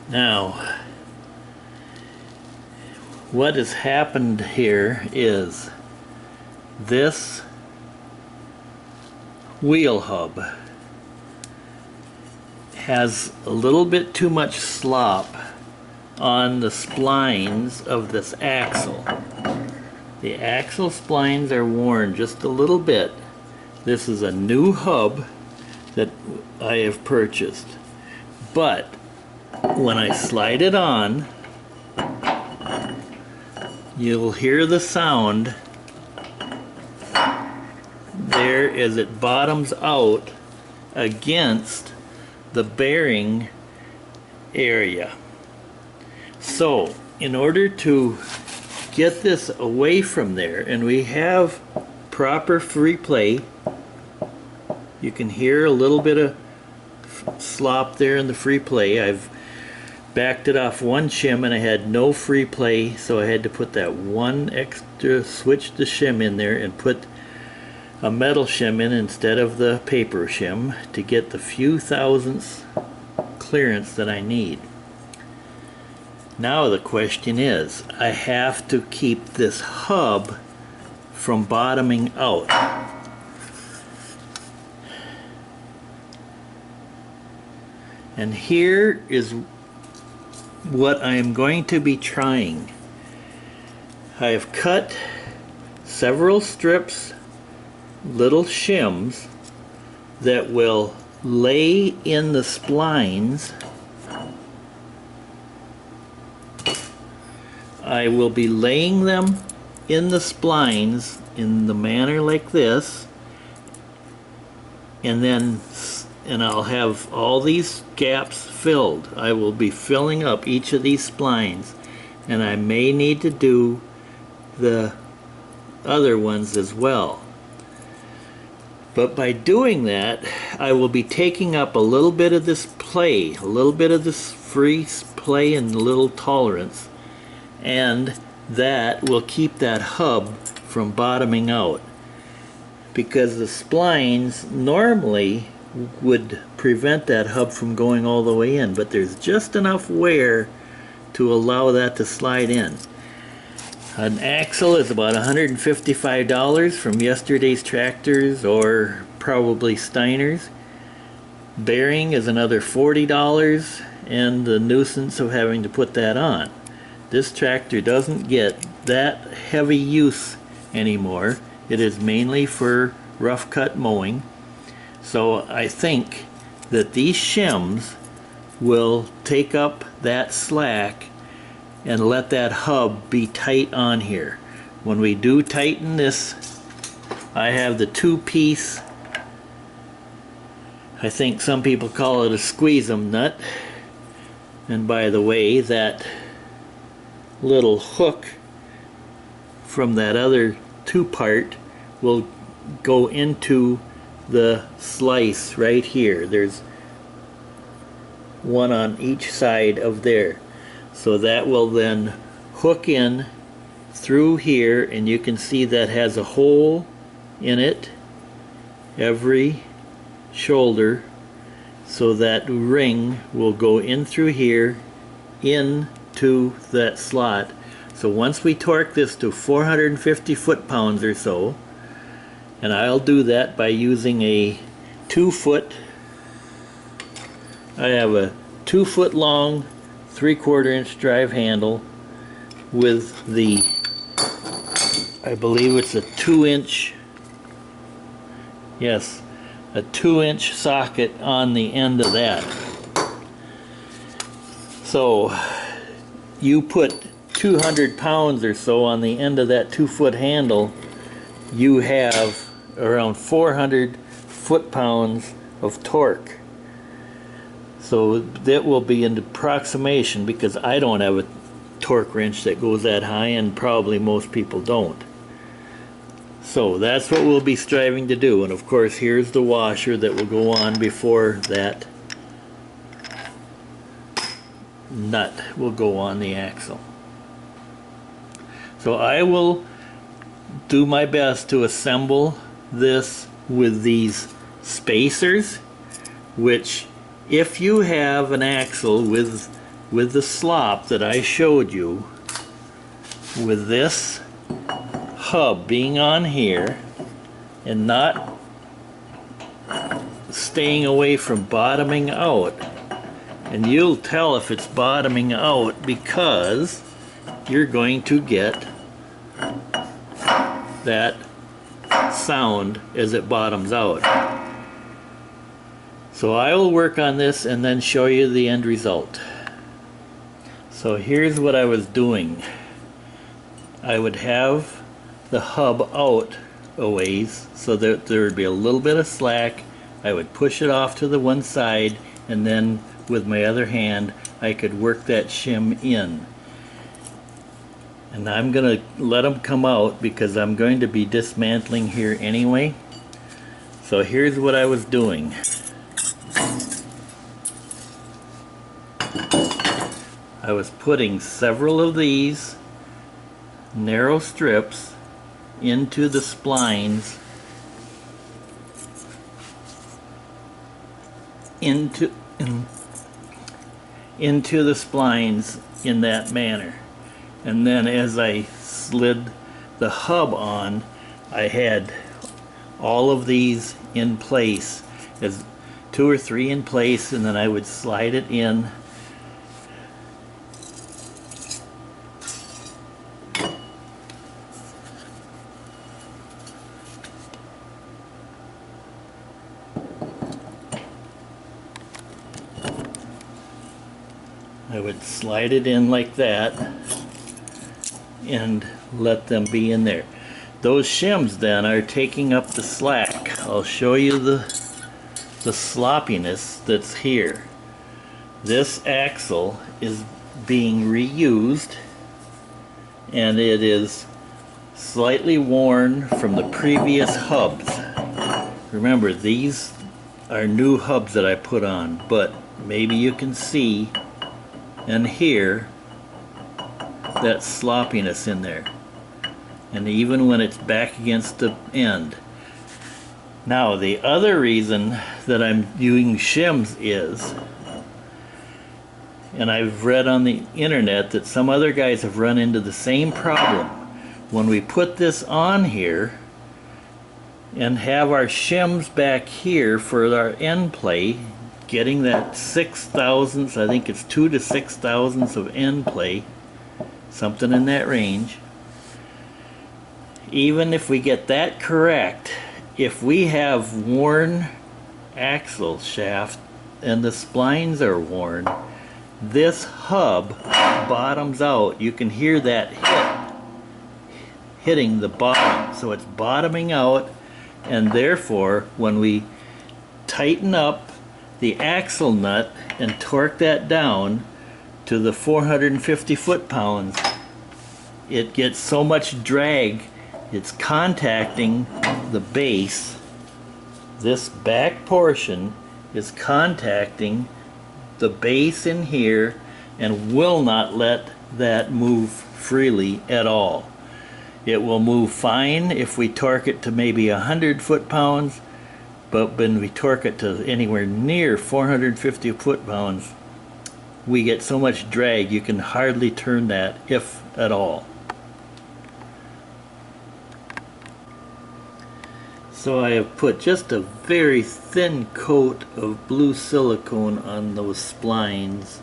Now, what has happened here is this wheel hub has a little bit too much slop on the splines of this axle. The axle splines are worn just a little bit. This is a new hub that I have purchased, but when I slide it on, you'll hear the sound there as it bottoms out against the bearing area. So in order to get this away from there, and we have proper free play, you can hear a little bit of slop there in the free play. I've backed it off one shim and I had no free play, so I had to put that one extra, switch the shim in there and put a metal shim in instead of the paper shim to get the few thousandths clearance that I need. Now the question is, I have to keep this hub from bottoming out. And here is what I am going to be trying. I have cut several strips, little shims, that will lay in the splines. I will be laying them in the splines in the manner like this, and I'll have all these gaps filled. I will be filling up each of these splines, and I may need to do the other ones as well. But by doing that, I will be taking up a little bit of this play, a little bit of this free play and a little tolerance, and that will keep that hub from bottoming out, because the splines normally would prevent that hub from going all the way in, but there's just enough wear to allow that to slide in. An axle is about $155 from yesterday's Tractors or probably Steiner's. Bearing is another $40, and the nuisance of having to put that on. This tractor doesn't get that heavy use anymore. It is mainly for rough cut mowing. So I think that these shims will take up that slack and let that hub be tight on here. When we do tighten this, I have the two-piece, I think some people call it a squeeze-em nut. And by the way, that little hook from that other two-part will go into the slice right here. There's one on each side of there, so that will then hook in through here, and you can see that has a hole in it every shoulder, so that ring will go in through here into that slot. So once we torque this to 450 foot-pounds or so, and I'll do that by using a 2-foot, I have a 2-foot long 3/4 inch drive handle with the, I believe it's a 2-inch, yes, a 2-inch socket on the end of that. So you put 200 pounds or so on the end of that 2-foot handle, you have around 400 foot-pounds of torque. So that will be an approximation, because I don't have a torque wrench that goes that high, and probably most people don't. So that's what we'll be striving to do. And of course, here's the washer that will go on before that nut will go on the axle. So I will do my best to assemble this with these spacers, which if you have an axle with with the slop that I showed you, with this hub being on here and not staying away from bottoming out. And you'll tell if it's bottoming out because you're going to get that sound as it bottoms out. So I will work on this and then show you the end result. So here's what I was doing. I would have the hub out a ways so that there would be a little bit of slack. I would push it off to the one side, and then with my other hand I could work that shim in. And I'm going to let them come out because I'm going to be dismantling here anyway. So here's what I was doing. I was putting several of these narrow strips into the splines, into the splines in that manner. And then as I slid the hub on, I had all of these in place, as 2 or 3 in place, and then I would slide it in. I would slide it in like that and let them be in there. Those shims then are taking up the slack. I'll show you the sloppiness that's here. This axle is being reused and it is slightly worn from the previous hubs. Remember, these are new hubs that I put on, but maybe you can see and hear that sloppiness in there, and even when it's back against the end. Now the other reason that I'm using shims is, and I've read on the internet that some other guys have run into the same problem, when we put this on here and have our shims back here for our end play, getting that 6 thousandths, I think it's 2 to 6 thousandths of end play, something in that range. Even if we get that correct, if we have worn axle shaft and the splines are worn, this hub bottoms out. You can hear that hitting the bottom, so it's bottoming out, and therefore when we tighten up the axle nut and torque that down to the 450 foot-pounds, it gets so much drag, it's contacting the base. This back portion is contacting the base in here and will not let that move freely at all. It will move fine if we torque it to maybe 100 foot-pounds, but when we torque it to anywhere near 450 foot-pounds, we get so much drag you can hardly turn that, if at all. So I have put just a very thin coat of blue silicone on those splines.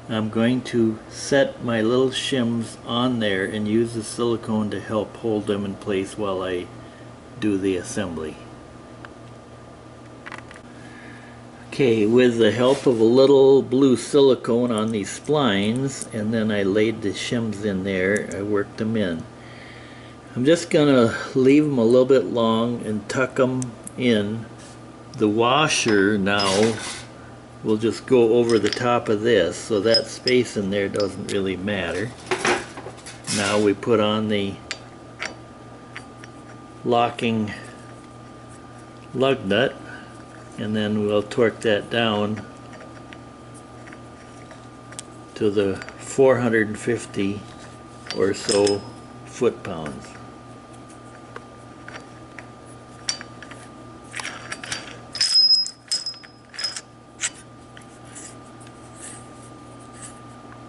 I'm going to set my little shims on there and use the silicone to help hold them in place while I do the assembly. Okay, with the help of a little blue silicone on these splines, and then I laid the shims in there, I worked them in. I'm just gonna leave them a little bit long and tuck them in. The washer now will just go over the top of this, so that space in there doesn't really matter. Now we put on the locking lug nut, and then we'll torque that down to the 450 or so foot-pounds.